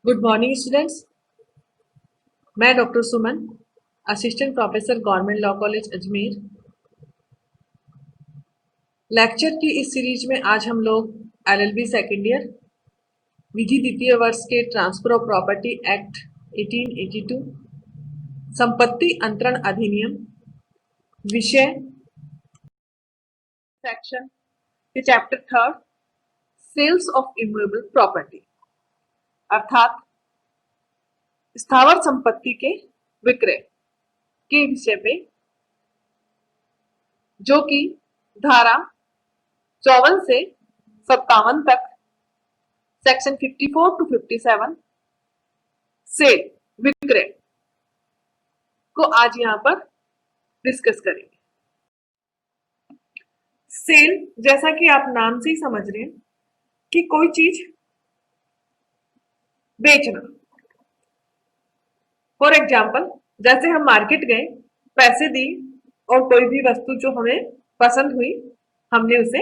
Good morning students. मैं doctor Suman, assistant professor government law college Ajmer. Lecture की इस series में आज हम लोग एलएलबी सेकेंड ईयर विधि द्वितीय वर्ष के ट्रांसफर ऑफ प्रॉपर्टी एक्ट 1882, संपत्ति अंतरण अधिनियम विषय सेक्शन के chapter third sales of immovable property अर्थात स्थावर संपत्ति के विक्रय के विषय पे, जो कि धारा 54 से 57 तक सेक्शन 54 टू 57 से विक्रय को आज यहां पर डिस्कस करेंगे। सेल, जैसा कि आप नाम से ही समझ रहे हैं कि कोई चीज बेचना। फॉर एग्जाम्पल, जैसे हम मार्केट गए, पैसे दी और कोई भी वस्तु जो हमें पसंद हुई हमने उसे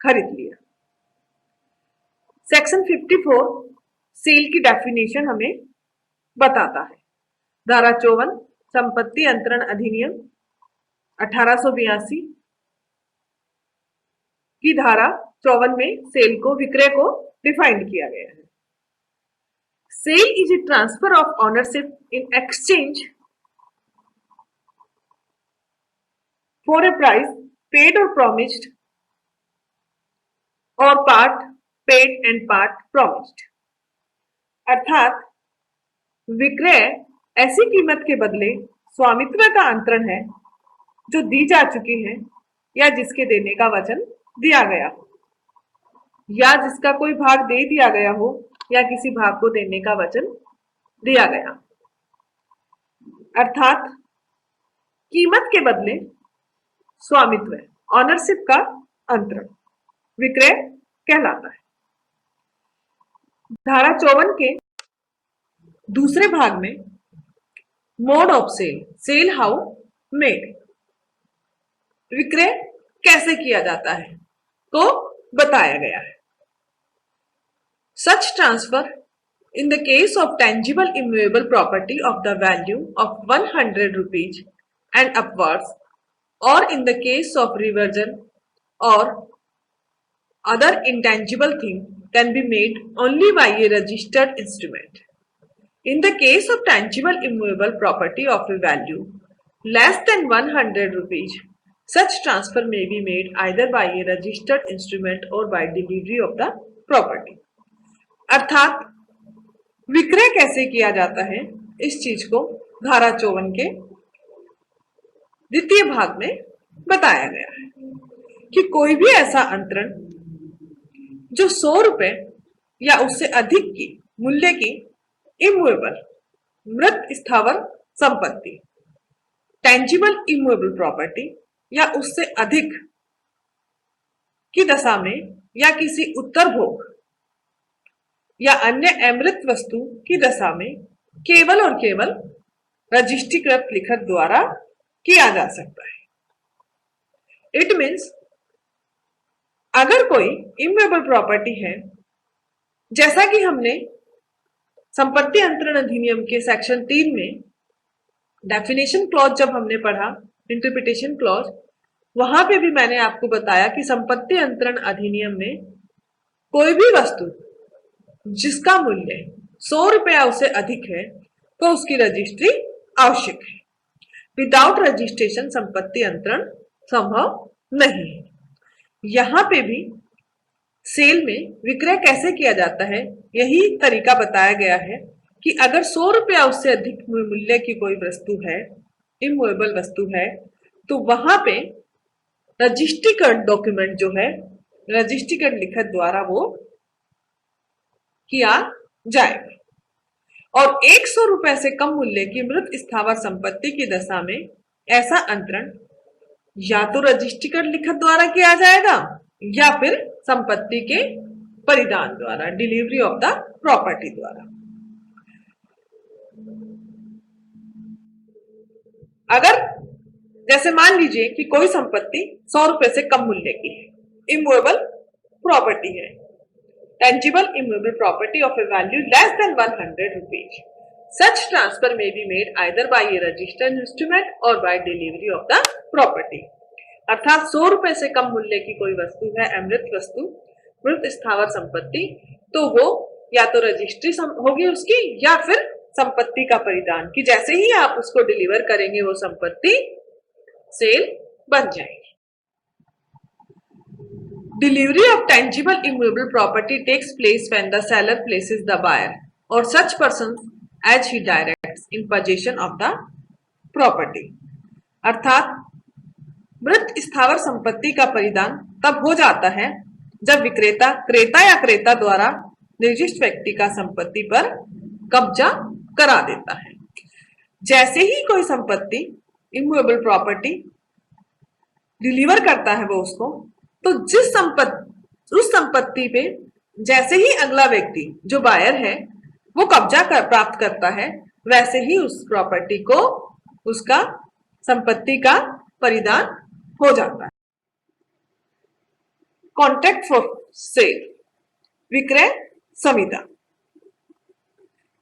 खरीद लिया। सेक्शन 54 सेल की डेफिनेशन हमें बताता है। धारा 54 संपत्ति अंतरण अधिनियम 1882 की धारा 54 में सेल को, विक्रय को डिफाइंड किया गया है। Sale is a transfer of ownership in exchange for a price paid और प्रॉमिस्ड और part paid and part promised. अर्थात विक्रय ऐसी कीमत के बदले स्वामित्व का अंतरण है जो दी जा चुकी है या जिसके देने का वचन दिया गया हो, या जिसका कोई भाग दे दिया गया हो या किसी भाग को देने का वचन दिया गया। अर्थात कीमत के बदले स्वामित्व, ऑनरशिप का अंतरण विक्रय कहलाता है। धारा 54 के दूसरे भाग में mode of sale, sale how made, विक्रय कैसे किया जाता है तो बताया गया है। Such transfer in the case of tangible immovable property of the value of 100 rupees and upwards, or in the case of reversion or other intangible thing, can be made only by a registered instrument. In the case of tangible immovable property of a value less than 100 rupees, such transfer may be made either by a registered instrument or by delivery of the property. अर्थात विक्रय कैसे किया जाता है, इस चीज को धारा 54 के द्वितीय भाग में बताया गया है कि कोई भी ऐसा अंतरण जो 100 रुपए या उससे अधिक की मूल्य की इमूवेबल मृत स्थावर संपत्ति, टेंजिबल इमूवेबल प्रॉपर्टी या उससे अधिक की दशा में या किसी उत्तर भोग या अन्य अमृत वस्तु की दशा में केवल और केवल रजिस्ट्रीकृत लिखत द्वारा किया जा सकता है। इट मीन्स अगर कोई इमूवेबल प्रॉपर्टी है, जैसा कि हमने संपत्ति अंतरण अधिनियम के सेक्शन 3 में डेफिनेशन क्लॉज जब हमने पढ़ा, इंटरप्रिटेशन क्लॉज, वहां पे भी मैंने आपको बताया कि संपत्ति अंतरण अधिनियम में कोई भी वस्तु जिसका मूल्य 100 रुपया उससे अधिक है तो उसकी रजिस्ट्री आवश्यक है। विदाउट रजिस्ट्रेशन संपत्ति अंतरण संभव नहीं है। यहां पे भी सेल में विक्रय कैसे किया जाता है, यही तरीका बताया गया है कि अगर 100 रुपया उससे अधिक मूल्य की कोई वस्तु है, इमूवेबल वस्तु है, तो वहां पे रजिस्ट्रीकृत डॉक्यूमेंट जो है, रजिस्ट्रीकृत लिखत द्वारा वो किया जाएगा। और 100 रुपए से कम मूल्य की मृत स्थावर संपत्ति की दशा में ऐसा अंतरण या तो रजिस्ट्रीकृत लिखत द्वारा किया जाएगा या फिर संपत्ति के परिधान द्वारा, डिलीवरी ऑफ द प्रॉपर्टी द्वारा। अगर जैसे मान लीजिए कि कोई संपत्ति 100 रुपए से कम मूल्य की है, इमूवेबल प्रॉपर्टी है, tangible immutable property of a value less than 100 rupees. Such transfer may be made either by a registered instrument or by delivery of the property. अर्थात 100 रुपए से कम मूल्य की कोई वस्तु है, अमृत वस्तु, मृत स्थावर संपत्ति, तो वो या तो रजिस्ट्री होगी उसकी या फिर संपत्ति का परिदान, कि जैसे ही आप उसको डिलीवर करेंगे वो संपत्ति सेल बन जाएगी. Delivery of tangible immutable property takes place when the seller places the buyer or such person as he directs in possession of the property. अर्थात मृत स्थावर संपत्ति का परिदान तब हो जाता है जब विक्रेता क्रेता या क्रेता द्वारा निर्दिष्ट व्यक्ति का संपत्ति पर कब्जा करा देता है. जैसे ही कोई संपत्ति इमूवेबल प्रॉपर्टी डिलीवर करता है वो उसको, तो उस संपत्ति पे जैसे ही अगला व्यक्ति जो बायर है वो कब्जा प्राप्त करता है, वैसे ही उस प्रॉपर्टी को उसका संपत्ति का परिदान हो जाता है. कॉन्ट्रैक्ट फॉर सेल, विक्रय संविदा.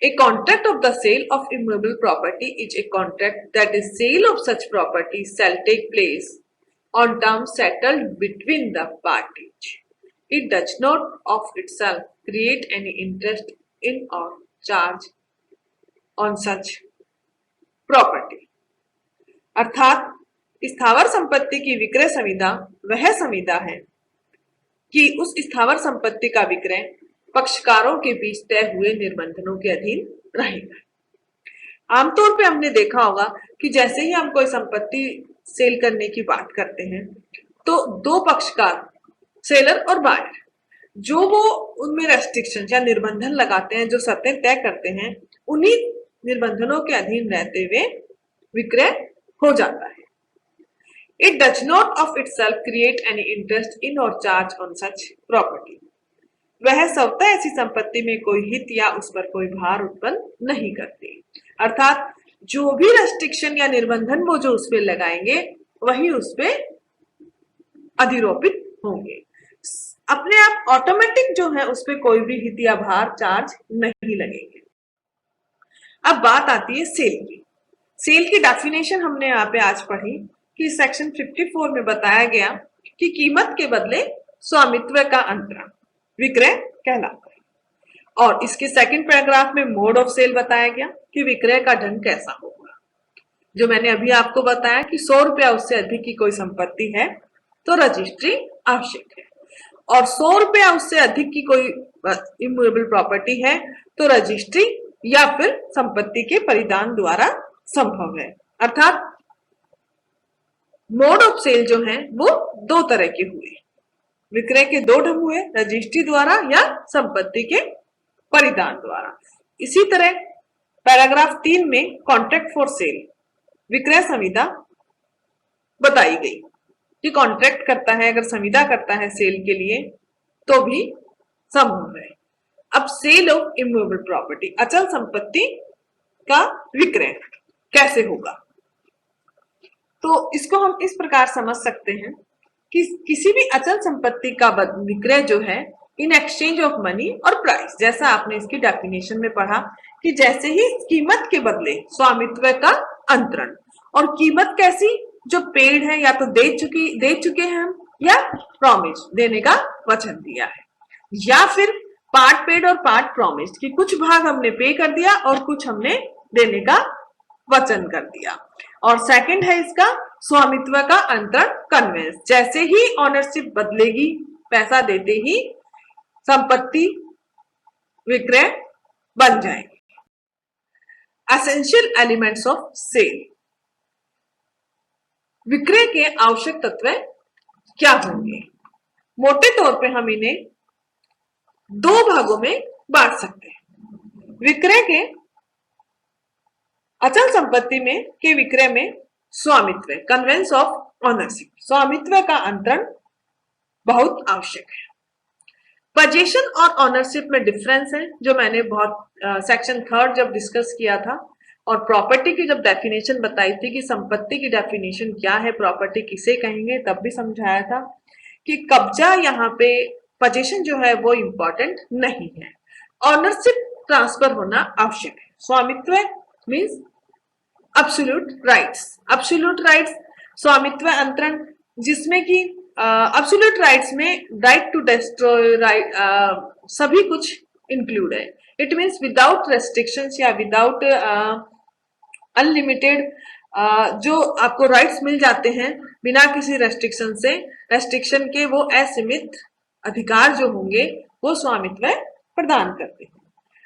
A contract of the sale of immovable property is a contract that the sale of such property shall take place on terms settled between the parties. It does not of itself create any interest in or charge on such property. अर्थात स्थावर संपत्ति की विक्रय संविदा वह संविदा है कि उस स्थावर संपत्ति का विक्रय पक्षकारों के बीच तय हुए निर्बंधों के अधीन रहेगा. आमतौर पे हमने देखा होगा कि जैसे ही हम कोई संपत्ति सेल करने की बात करते हैं तो दो पक्षकार, सेलर और बायर, जो वो उनमें रेस्ट्रिक्शन या निर्बंधन लगाते हैं, जो शर्तें तय करते हैं, उन्हीं निर्बंधनों के अधीन रहते हुए विक्रय हो जाता है. It does not of itself create any interest in or charge on such property. वह स्वतः ऐसी संपत्ति में कोई हित या उस पर कोई भार उत्पन्न नहीं करती. अर्थात जो भी रेस्ट्रिक्शन या निर्बंधन वो जो उस पर लगाएंगे वही उस पर अधिरोपित होंगे. अपने आप ऑटोमेटिक जो है उस पर कोई भी हित या भार चार्ज नहीं लगेंगे. अब बात आती है सेल की. सेल की डेफिनेशन हमने यहाँ पे आज पढ़ी कि सेक्शन 54 में बताया गया कि कीमत के बदले स्वामित्व का अंतरण विक्रय कहलाता है. और इसके सेकंड पैराग्राफ में मोड ऑफ सेल बताया गया कि विक्रय का ढंग कैसा होगा. जो मैंने अभी आपको बताया कि 100 रुपया उससे अधिक की कोई संपत्ति है तो रजिस्ट्री आवश्यक है, और 100 रुपया उससे अधिक की कोई इमूवेबल प्रॉपर्टी है तो रजिस्ट्री या फिर संपत्ति के परिदान द्वारा संभव है. अर्थात मोड ऑफ सेल जो है वो दो तरह के हुए. विक्रय के दो ढंग हुए, रजिस्ट्री द्वारा या संपत्ति के परिदान द्वारा. इसी तरह पैराग्राफ 3 में कॉन्ट्रैक्ट फॉर सेल, विक्रय संविदा बताई गई कि कॉन्ट्रैक्ट करता है, अगर संविदा करता है सेल के लिए तो भी संभव है. अब सेल ऑफ इमूवेबल प्रॉपर्टी, अचल संपत्ति का विक्रय कैसे होगा, तो इसको हम इस प्रकार समझ सकते हैं कि किसी भी अचल संपत्ति का विक्रय जो है इन एक्सचेंज ऑफ मनी और प्राइस, जैसा आपने इसकी डेफिनेशन में पढ़ा कि जैसे ही कीमत के बदले स्वामित्व का अंतरण. और कीमत कैसी, जो पेड है या तो दे चुके हैं हम, या प्रॉमिस देने का वचन दिया है, या फिर पार्ट पेड और पार्ट प्रॉमिस कि कुछ भाग हमने पे कर दिया और कुछ हमने देने का वचन कर दिया. और सेकंड है इसका स्वामित्व का अंतरण कन्वेंस, जैसे ही ऑनरशिप बदलेगी पैसा देते ही संपत्ति विक्रय बन जाएगी. एसेंशियल एलिमेंट्स ऑफ सेल, विक्रय के आवश्यक तत्व क्या होंगे. मोटे तौर पे हम इन्हें दो भागों में बांट सकते हैं. विक्रय के अचल संपत्ति में के विक्रय में स्वामित्व, कन्वेंस ऑफ ऑनरशिप, स्वामित्व का अंतरण बहुत आवश्यक है. पोजीशन और ऑनरशिप में डिफरेंस है, जो मैंने बहुत सेक्शन 3 जब डिस्कस किया था और प्रॉपर्टी की जब डेफिनेशन बताई थी कि संपत्ति की डेफिनेशन क्या है, प्रॉपर्टी किसे कहेंगे, तब भी समझाया था कि कब्जा यहाँ पे पोजीशन जो है वो इंपॉर्टेंट नहीं है। ऑनरशिप ट्रांसफर होना आवश्यक है। स्वामित्व means absolute rights. Absolute rights स्वामित्व अंतरण, जिसमें कि अब्सोल्यूट राइट्स में राइट टू डिस्ट्रॉय राइट सभी कुछ इंक्लूड है। इट मीन्स विदाउट रेस्ट्रिक्शंस या विदाउट अनलिमिटेड जो आपको राइट्स मिल जाते हैं बिना किसी रेस्ट्रिक्शन से, रेस्ट्रिक्शन के, वो असीमित अधिकार जो होंगे वो स्वामित्व प्रदान करते हैं।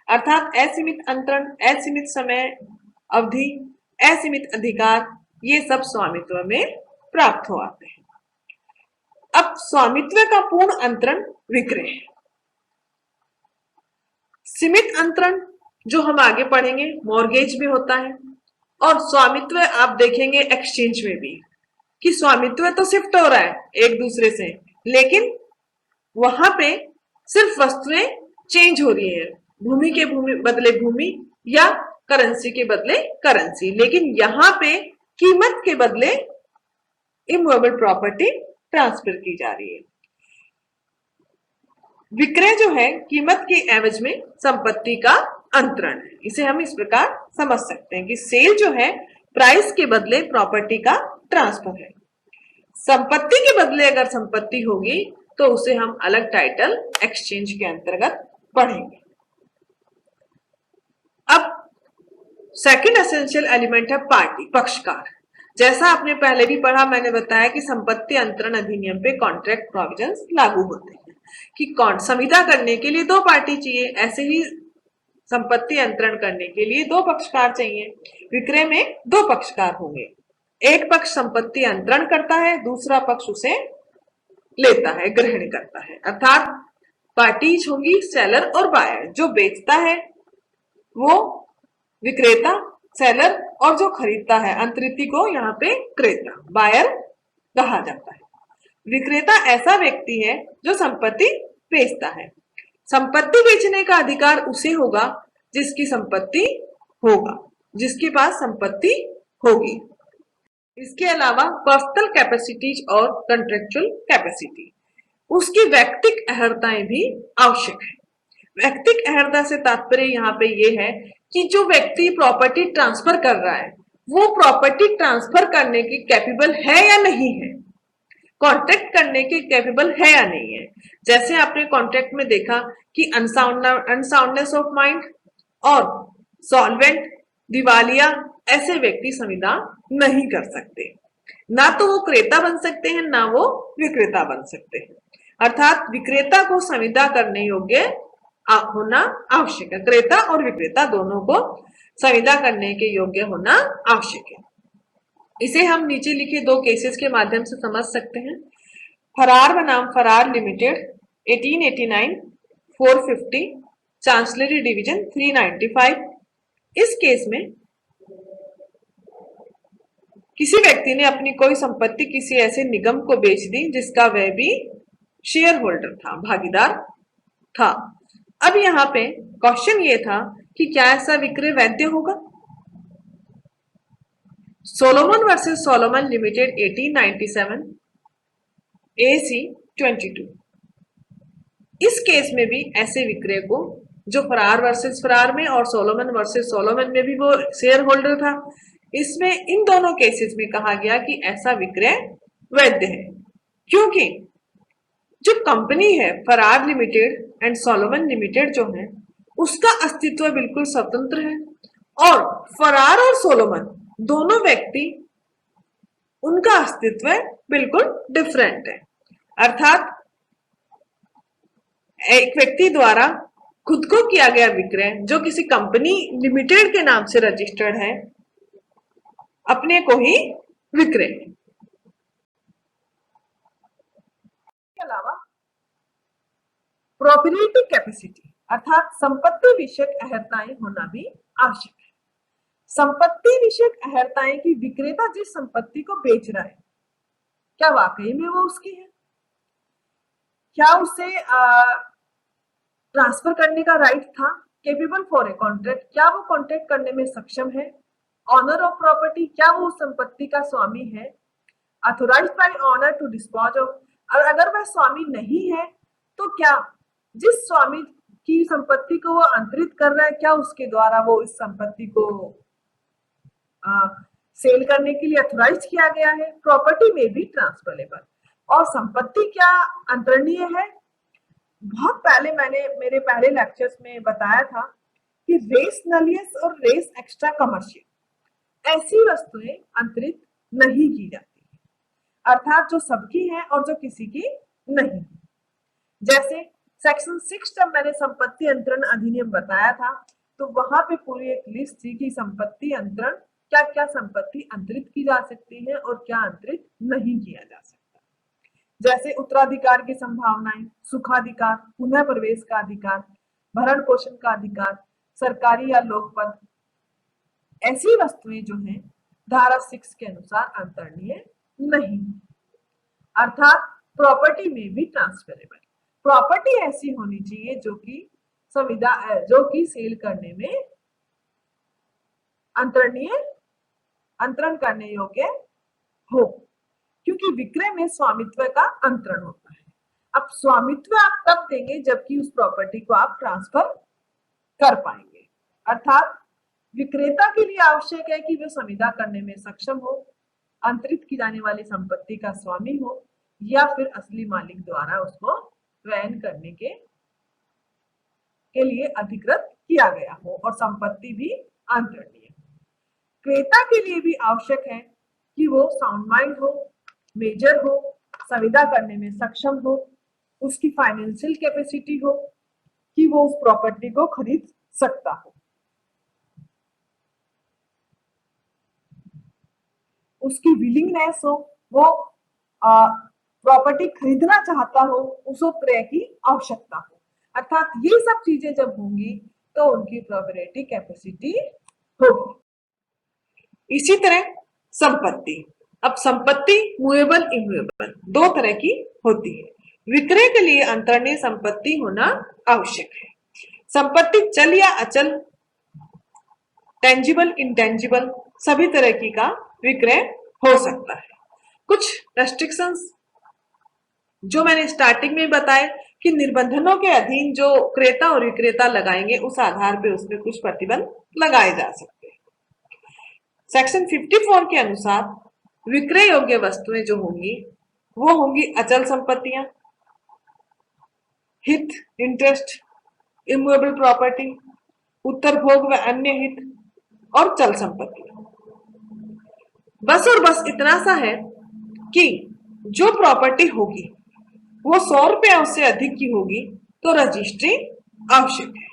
अर्थात असीमित अंतरण, असीमित समय अवधि, असीमित अधिकार, ये सब स्वामित्व में प्राप्त हो आते हैं। अब स्वामित्व का पूर्ण अंतरण विक्रय है। सीमित अंतरण जो हम आगे पढ़ेंगे मॉर्गेज में होता है, और स्वामित्व आप देखेंगे एक्सचेंज में भी कि स्वामित्व तो शिफ्ट हो रहा है एक दूसरे से, लेकिन वहां पे सिर्फ वस्तुएं चेंज हो रही है, भूमि के बदले भूमि या करेंसी के बदले करेंसी, लेकिन यहाँ पे कीमत के बदले इमूवेबल प्रॉपर्टी ट्रांसफर की जा रही है। विक्रय जो है कीमत के एवज में संपत्ति का अंतरण है। इसे हम इस प्रकार समझ सकते हैं कि सेल जो है प्राइस के बदले प्रॉपर्टी का ट्रांसफर है। संपत्ति के बदले अगर संपत्ति होगी तो उसे हम अलग टाइटल एक्सचेंज के अंतर्गत पढ़ेंगे। अब सेकंड एसेंशियल एलिमेंट है पार्टी, पक्षकार। जैसा आपने पहले भी पढ़ा, मैंने बताया कि संपत्ति अंतरण अधिनियम पे कॉन्ट्रैक्ट प्रोविजंस लागू होते हैं कि संविदा करने के लिए दो पार्टी चाहिए, ऐसे ही संपत्ति अंतरण करने के लिए दो पक्षकार चाहिए। विक्रय में दो पक्षकार होंगे, एक पक्ष संपत्ति अंतरण करता है, दूसरा पक्ष उसे लेता है, ग्रहण करता है। अर्थात पार्टीज होंगी सेलर और बायर। जो बेचता है वो विक्रेता सेलर, और जो खरीदता है अंतरिति को यहाँ पे क्रेता बायर कहा जाता है। विक्रेता ऐसा व्यक्ति है जो संपत्ति बेचता है। संपत्ति बेचने का अधिकार उसे होगा जिसकी संपत्ति होगा, जिसके पास संपत्ति होगी। इसके अलावा पर्सनल कैपेसिटीज और कंट्रेक्चुअल कैपेसिटी, उसकी व्यक्तिक अहर्ताएं भी आवश्यक है। व्यक्तिक अहर्ता से तात्पर्य यहाँ पे ये है कि जो व्यक्ति प्रॉपर्टी ट्रांसफर कर रहा है वो प्रॉपर्टी ट्रांसफर करने के कैपेबल है या नहीं है, कॉन्ट्रैक्ट करने के कैपेबल है या नहीं है। जैसे आपने कॉन्ट्रैक्ट में देखा कि अनसाउंडनेस ऑफ माइंड और सॉल्वेंट, दिवालिया, ऐसे व्यक्ति संविदा नहीं कर सकते। ना तो वो क्रेता बन सकते हैं ना वो विक्रेता बन सकते हैं। अर्थात विक्रेता को संविदा करने योग्य होना आवश्यक है। क्रेता और विक्रेता दोनों को संविदा करने के योग्य होना आवश्यक है। इसे हम नीचे लिखे दो केसेस के माध्यम से समझ सकते हैं। फरार बनाम फरार लिमिटेड 1889 450 चांसलरी डिवीजन 395। इस केस में किसी व्यक्ति ने अपनी कोई संपत्ति किसी ऐसे निगम को बेच दी जिसका वह भी शेयर होल्डर था, भागीदार था। अब यहाँ पे क्वेश्चन ये था कि क्या ऐसा विक्रय वैध होगा। Solomon versus Solomon limited 1897 AC 22। इस केस में भी ऐसे विक्रय को, जो फरार वर्सेस फरार में और सोलोमन वर्सेस सोलोमन में भी वो शेयर होल्डर था, इसमें इन दोनों केसेस में कहा गया कि ऐसा विक्रय वैध है, क्योंकि जो कंपनी है फरार लिमिटेड एंड सोलोमन लिमिटेड जो है उसका अस्तित्व बिल्कुल स्वतंत्र है, और फरार और सोलोमन दोनों व्यक्ति, उनका अस्तित्व बिल्कुल डिफरेंट है। अर्थात एक व्यक्ति द्वारा खुद को किया गया विक्रय जो किसी कंपनी लिमिटेड के नाम से रजिस्टर्ड है, अपने को ही विक्रय है। इसके अलावा प्रॉपर्टी कैपेसिटी अर्थात संपत्ति विषयक अहर्ताएं होना भी आवश्यक है। संपत्ति विषयक अहर्ताएं की विक्रेता जिस संपत्ति को बेच रहा है क्या वाकई में वो उसकी है, क्या उसे ट्रांसफर करने का राइट था, केपेबल फॉर ए कॉन्ट्रैक्ट, क्या वो कॉन्ट्रैक्ट करने में सक्षम है, ऑनर ऑफ प्रॉपर्टी, क्या वो उस संपत्ति का स्वामी है, authorized by owner to dispose of, और अगर वह स्वामी नहीं है तो क्या जिस स्वामी की संपत्ति को वो अंतरित कर रहा है, क्या उसके द्वारा वो इस संपत्ति को सेल करने के लिए अथोराइज किया गया है? प्रॉपर्टी में भी ट्रांसफरेबल। और संपत्ति क्या अंतरणीय है? बहुत पहले मैंने मेरे पहले लेक्चर्स में बताया था कि रेस नलियस और रेस एक्स्ट्रा कमर्शियल ऐसी वस्तुएं अंतरित नहीं की जाती, अर्थात जो सबकी है और जो किसी की नहीं। जैसे सेक्शन 6 जब मैंने संपत्ति अंतरण अधिनियम बताया था तो वहां पे पूरी एक लिस्ट थी कि संपत्ति अंतरण क्या क्या संपत्ति अंतरित की जा सकती है और क्या अंतरित नहीं किया जा सकता। जैसे उत्तराधिकार की संभावनाएं, सुखाधिकार, पुनः प्रवेश का अधिकार, भरण पोषण का अधिकार, सरकारी या लोक पद, ऐसी वस्तुएं जो हैं धारा 6 के अनुसार अंतरणीय नहीं, अर्थात प्रॉपर्टी में भी ट्रांसफरेबल। प्रॉपर्टी ऐसी होनी चाहिए जो कि सेल करने में अंतरण करने योग्य हो, क्योंकि विक्रय में स्वामित्व का अंतरण होता है। अब स्वामित्व आप तब देंगे जबकि उस प्रॉपर्टी को आप ट्रांसफर कर पाएंगे, अर्थात विक्रेता के लिए आवश्यक है कि वह संविदा करने में सक्षम हो, अंतरित की जाने वाली संपत्ति का स्वामी हो या फिर असली मालिक द्वारा उसको वहन करने के लिए अधिकृत किया गया हो और संपत्ति भी अंतरणीय। क्रेता के लिए भी आवश्यक है कि वो साउंड माइंड हो, मेजर हो, संविदा करने में सक्षम हो, उसकी फाइनेंशियल कैपेसिटी हो कि वो उस प्रॉपर्टी को खरीद सकता हो, उसकी विलिंगनेस हो, वो प्रॉपर्टी खरीदना चाहता हो, उसको क्रय की आवश्यकता हो, अर्थात ये सब चीजें जब होंगी तो उनकी प्रॉपर्टी कैपेसिटी होगी। इसी तरह संपत्ति, अब संपत्ति मूवेबल इमूवेबल दो तरह की होती है। विक्रय के लिए अंतरणीय संपत्ति होना आवश्यक है। संपत्ति चल या अचल, टेंजिबल इंटेंजिबल सभी तरह की का विक्रय हो सकता है। कुछ रेस्ट्रिक्शंस जो मैंने स्टार्टिंग में बताए कि निर्बंधों के अधीन जो क्रेता और विक्रेता लगाएंगे उस आधार पे उसमें कुछ प्रतिबंध लगाए जा सकते हैं। सेक्शन 54 के अनुसार विक्रय योग्य वस्तुएं जो होंगी वो होंगी अचल संपत्तियां, हित इंटरेस्ट, इमूवेबल प्रॉपर्टी, उत्तर भोग व अन्य हित और चल संपत्ति। बस और बस इतना सा है कि जो प्रॉपर्टी होगी वो 100 रुपया उससे अधिक की होगी तो रजिस्ट्री आवश्यक है।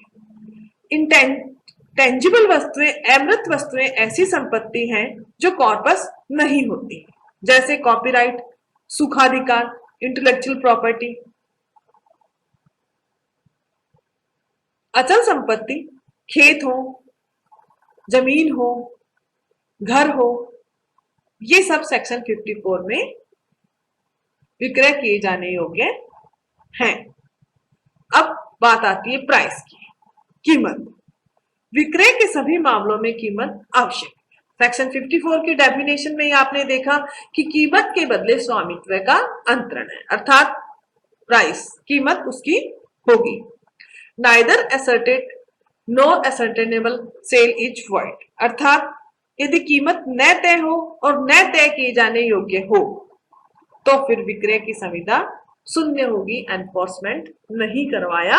टेंजिबल वस्तुएं, अमूर्त वस्तुएं ऐसी संपत्ति हैं जो कॉर्पस नहीं होती, जैसे कॉपीराइट, सुखाधिकार, इंटेलेक्चुअल प्रॉपर्टी। अचल संपत्ति खेत हो, जमीन हो, घर हो, ये सब सेक्शन 54 में विक्रय किए जाने योग्य हैं। अब बात आती है प्राइस की, कीमत। विक्रय के सभी मामलों में कीमत आवश्यक है। सेक्शन 54 की डेफिनेशन में आपने देखा कि कीमत के बदले स्वामित्व का अंतरण है, अर्थात प्राइस, कीमत उसकी होगी। Neither ascertained nor ascertainable sale is void, अर्थात यदि कीमत न तय हो और न तय किए जाने योग्य हो तो फिर विक्रय की संविदा शून्य होगी, एनफोर्समेंट नहीं करवाया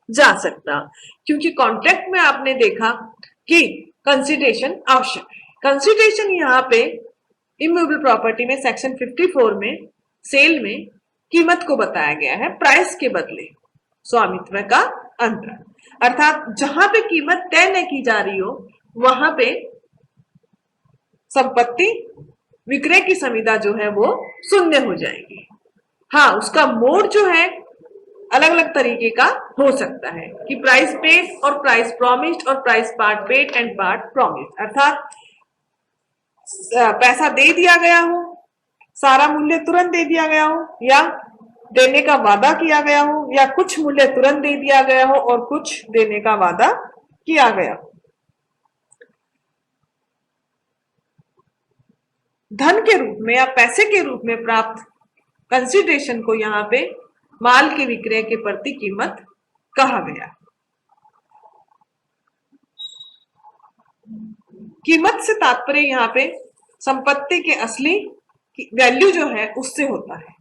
जा सकता, क्योंकि कॉन्ट्रैक्ट में आपने देखा कि कंसिडरेशन आवश्यक है। कंसिडरेशन यहाँ पे इमूवेबल प्रॉपर्टी में सेक्शन 54 में सेल में कीमत को बताया गया है, प्राइस के बदले स्वामित्व का अंतरण, अर्थात जहां पे कीमत तय न की जा रही हो वहां पे संपत्ति विक्रय की संविदा जो है वो शून्य हो जाएगी। हाँ, उसका मोड जो है अलग अलग तरीके का हो सकता है कि प्राइस पेड और प्राइस प्रॉमिस्ड और price part paid and part promised, अर्थात पैसा दे दिया गया हो, सारा मूल्य तुरंत दे दिया गया हो, या देने का वादा किया गया हो, या कुछ मूल्य तुरंत दे दिया गया हो और कुछ देने का वादा किया गया हो। धन के रूप में या पैसे के रूप में प्राप्त कंसिडरेशन को यहाँ पे माल के विक्रय के प्रति कीमत कहा गया। कीमत से तात्पर्य यहाँ पे संपत्ति के असली वैल्यू जो है उससे होता है।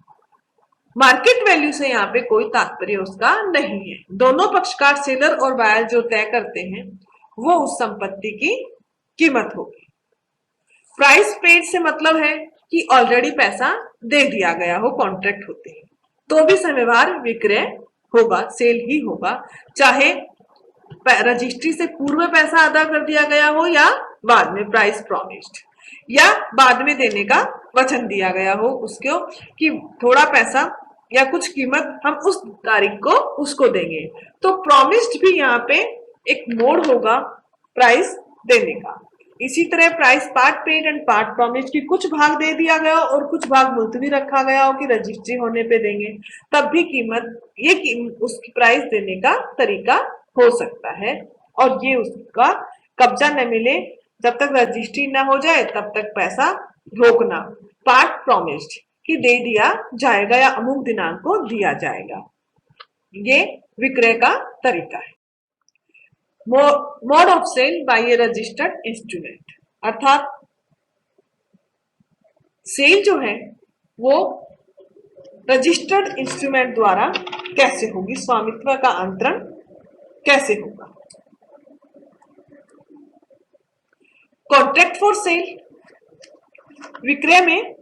मार्केट वैल्यू से यहाँ पे कोई तात्पर्य उसका नहीं है। दोनों पक्षकार सेलर और बायर जो तय करते हैं वो उस संपत्ति की कीमत होगी। प्राइस पेड से मतलब है कि ऑलरेडी पैसा दे दिया गया हो, कॉन्ट्रैक्ट होते हैं तो भी व्यवहार विक्रय होगा, सेल ही होगा, चाहे रजिस्ट्री से पूर्व पैसा अदा कर दिया गया हो या बाद में प्राइस प्रॉमिस्ड, या बाद में देने का वचन दिया गया हो उसको कि थोड़ा पैसा या कुछ कीमत हम उस तारीख को उसको देंगे। तो प्रॉमिस्ड भी यहाँ पे एक मोड होगा प्राइस देने का। इसी तरह price part paid and part promised की कुछ भाग दे दिया गया और कुछ भाग मुलतवी रखा गया हो कि रजिस्ट्री होने पे देंगे, तब भी उसकी प्राइस देने का तरीका हो सकता है। और ये उसका कब्जा न मिले जब तक रजिस्ट्री ना हो जाए तब तक पैसा रोकना। पार्ट प्रॉमिस्ड कि दे दिया जाएगा या अमुक दिनांक को दिया जाएगा, ये विक्रय का तरीका है। Mode of sale by a registered instrument, अर्थात सेल जो है वो रजिस्टर्ड इंस्ट्रूमेंट द्वारा कैसे होगी, स्वामित्व का अंतरण कैसे होगा। कॉन्ट्रैक्ट फॉर सेल, विक्रय में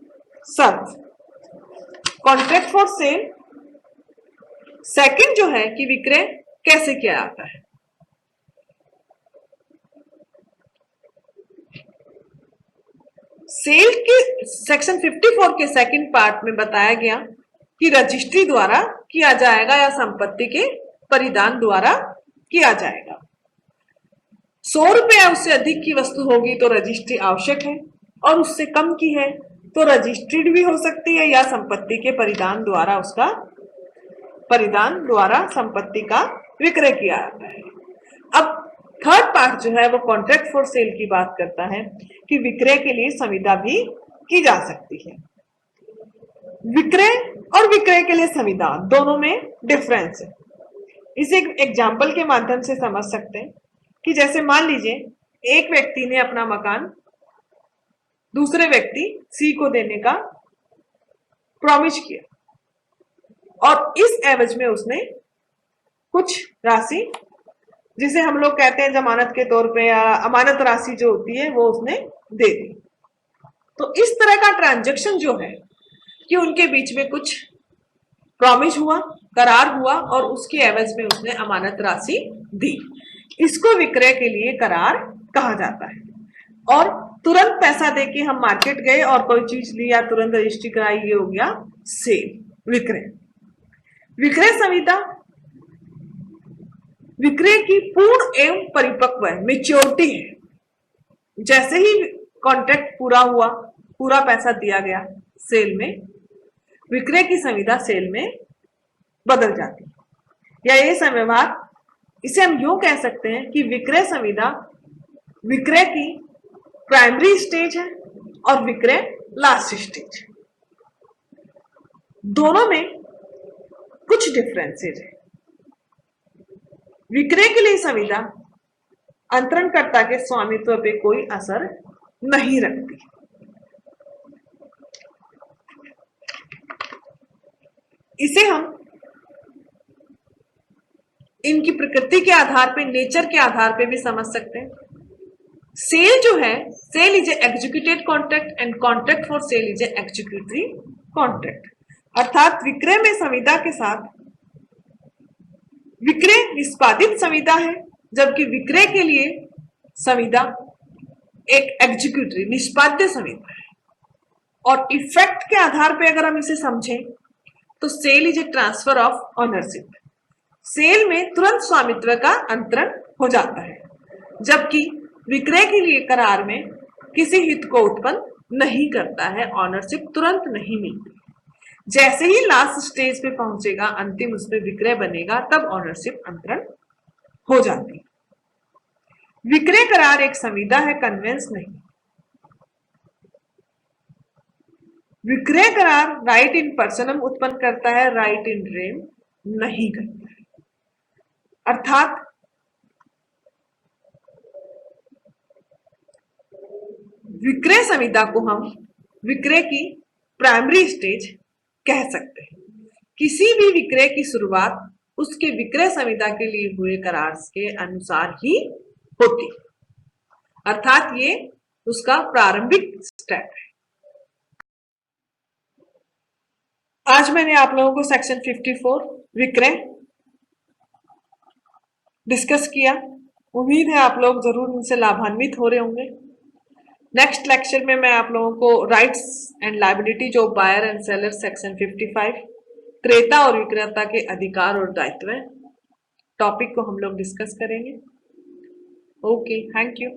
शर्त। कॉन्ट्रैक्ट फॉर सेल सेकंड जो है कि विक्रय कैसे किया जाता है। सेल के सेक्शन 54 के सेकंड पार्ट में बताया गया कि रजिस्ट्री द्वारा किया जाएगा या संपत्ति के परिधान द्वारा किया जाएगा। 100 रुपए या उससे अधिक की वस्तु होगी तो रजिस्ट्री आवश्यक है, और उससे कम की है तो रजिस्ट्रीड भी हो सकती है या संपत्ति के परिधान द्वारा संपत्ति का विक्रय किया जाता है। अब थर्ड पार्ट जो है वो कॉन्ट्रैक्ट फॉर सेल की बात करता है कि विक्रय के लिए संविदा भी की जा सकती है। विक्रय और विक्रय के लिए संविदा दोनों में डिफरेंस है। इसे एक एग्जाम्पल के माध्यम से समझ सकते हैं कि जैसे मान लीजिए एक व्यक्ति ने अपना मकान दूसरे व्यक्ति सी को देने का प्रॉमिस किया और इस एवज में उसने कुछ राशि, जिसे हम लोग कहते हैं जमानत के तौर पे या अमानत राशि जो होती है वो उसने दे दी। तो इस तरह का ट्रांजैक्शन जो है कि उनके बीच में कुछ प्रॉमिस हुआ, करार हुआ और उसके एवज में उसने अमानत राशि दी, इसको विक्रय के लिए करार कहा जाता है। और तुरंत पैसा देके हम मार्केट गए और कोई चीज ली या तुरंत रजिस्ट्री कराई, ये हो गया सेल, विक्रय। विक्रय संविदा विक्रय की पूर्ण एवं परिपक्व मेच्योरिटी है। जैसे ही कॉन्ट्रैक्ट पूरा हुआ, पूरा पैसा दिया गया सेल में, विक्रय की संविदा सेल में बदल जाती है। या ये संव्यवहार, इसे हम यूं कह सकते हैं कि विक्रय संविदा विक्रय की प्राइमरी स्टेज है और विक्रय लास्ट स्टेज है। दोनों में कुछ डिफरेंसेस है। विक्रय के लिए संविदा अंतरणकर्ता के स्वामित्व पे कोई असर नहीं रखती। इसे हम इनकी प्रकृति के आधार पे, नेचर के आधार पे भी समझ सकते हैं। सेल जो है, sale is a executed contract and contract for sale is a executory contract, अर्थात विक्रय में संविदा के साथ विक्रय निष्पादित संविदा है, जबकि विक्रय के लिए संविदा एक एग्जीक्यूटरी निष्पाद्य संविदा है। और इफेक्ट के आधार पे अगर हम इसे समझें तो sale is a transfer of ownership. Sale में तुरंत स्वामित्व का अंतरण हो जाता है, जबकि विक्रय के लिए करार में किसी हित को उत्पन्न नहीं करता है, ऑनरशिप तुरंत नहीं मिलती। जैसे ही लास्ट स्टेज पे पहुंचेगा, अंतिम उसमें विक्रय बनेगा, तब ऑनरशिप अंतरण हो जाती है। विक्रय करार एक संविदा है, कन्वेंस नहीं। विक्रय करार राइट इन पर्सनम उत्पन्न करता है, राइट इन रेम नहीं करता है। अर्थात विक्रय संविदा को हम विक्रय की प्राइमरी स्टेज कह सकते हैं। किसी भी विक्रय की शुरुआत उसके विक्रय संविदा के लिए हुए करार के अनुसार ही होती है, अर्थात ये उसका प्रारंभिक स्टेप है। आज मैंने आप लोगों को सेक्शन 54 विक्रय डिस्कस किया। उम्मीद है आप लोग जरूर इनसे लाभान्वित हो रहे होंगे। नेक्स्ट लेक्चर में मैं आप लोगों को राइट्स एंड लायबिलिटी जो बायर एंड सेलर सेक्शन 55, क्रेता और विक्रेता के अधिकार और दायित्व टॉपिक को हम लोग डिस्कस करेंगे। Okay, thank you.